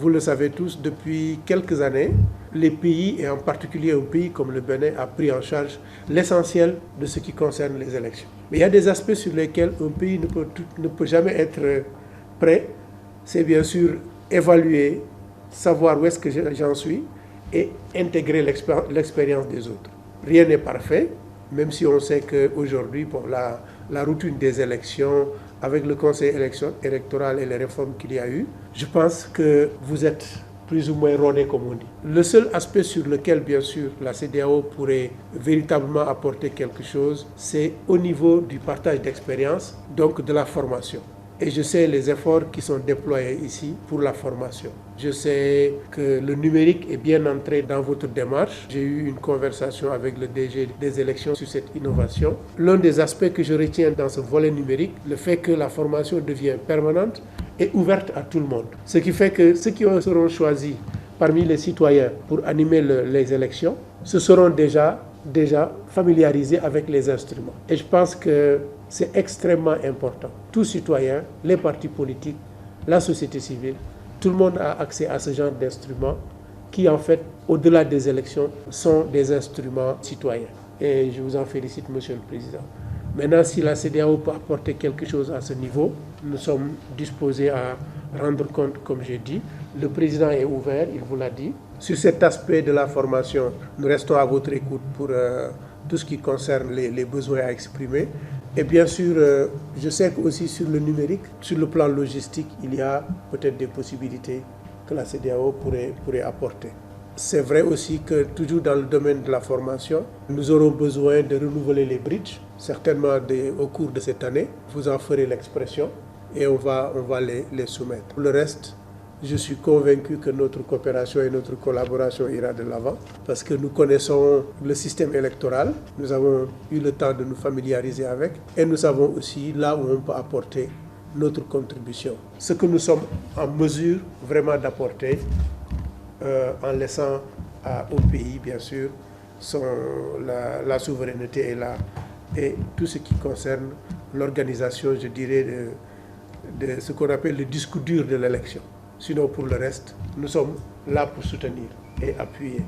Vous le savez tous, depuis quelques années, les pays, et en particulier un pays comme le Bénin, a pris en charge l'essentiel de ce qui concerne les élections. Mais il y a des aspects sur lesquels un pays ne peut jamais être prêt. C'est bien sûr évaluer, savoir où est-ce que j'en suis et intégrer l'expérience des autres. Rien n'est parfait, même si on sait qu'aujourd'hui, pour la routine des élections, avec le conseil électoral et les réformes qu'il y a eu, je pense que vous êtes plus ou moins rodés, comme on dit. Le seul aspect sur lequel, bien sûr, la CEDEAO pourrait véritablement apporter quelque chose, c'est au niveau du partage d'expérience, donc de la formation. Et je sais les efforts qui sont déployés ici pour la formation. Je sais que le numérique est bien entré dans votre démarche. J'ai eu une conversation avec le DG des élections sur cette innovation. L'un des aspects que je retiens dans ce volet numérique, le fait que la formation devient permanente et ouverte à tout le monde. Ce qui fait que ceux qui seront choisis parmi les citoyens pour animer les élections, se seront déjà familiarisés avec les instruments. Et je pense que c'est extrêmement important. Tout citoyen, les partis politiques, la société civile, tout le monde a accès à ce genre d'instruments qui, en fait, au-delà des élections, sont des instruments citoyens. Et je vous en félicite, Monsieur le Président. Maintenant, si la CEDEAO peut apporter quelque chose à ce niveau, nous sommes disposés à rendre compte, comme j'ai dit. Le Président est ouvert, il vous l'a dit. Sur cet aspect de la formation, nous restons à votre écoute pour tout ce qui concerne les besoins à exprimer. Et bien sûr, je sais qu'aussi sur le numérique, sur le plan logistique, il y a peut-être des possibilités que la CEDEAO pourrait apporter. C'est vrai aussi que toujours dans le domaine de la formation, nous aurons besoin de renouveler les bridges, certainement au cours de cette année. Vous en ferez l'expression et on va les soumettre. Pour le reste, je suis convaincu que notre coopération et notre collaboration ira de l'avant parce que nous connaissons le système électoral, nous avons eu le temps de nous familiariser avec et nous savons aussi là où on peut apporter notre contribution. Ce que nous sommes en mesure vraiment d'apporter en laissant au pays, bien sûr, la souveraineté est là et tout ce qui concerne l'organisation, je dirais, de ce qu'on appelle le disque dur de l'élection. Sinon, pour le reste, nous sommes là pour soutenir et appuyer.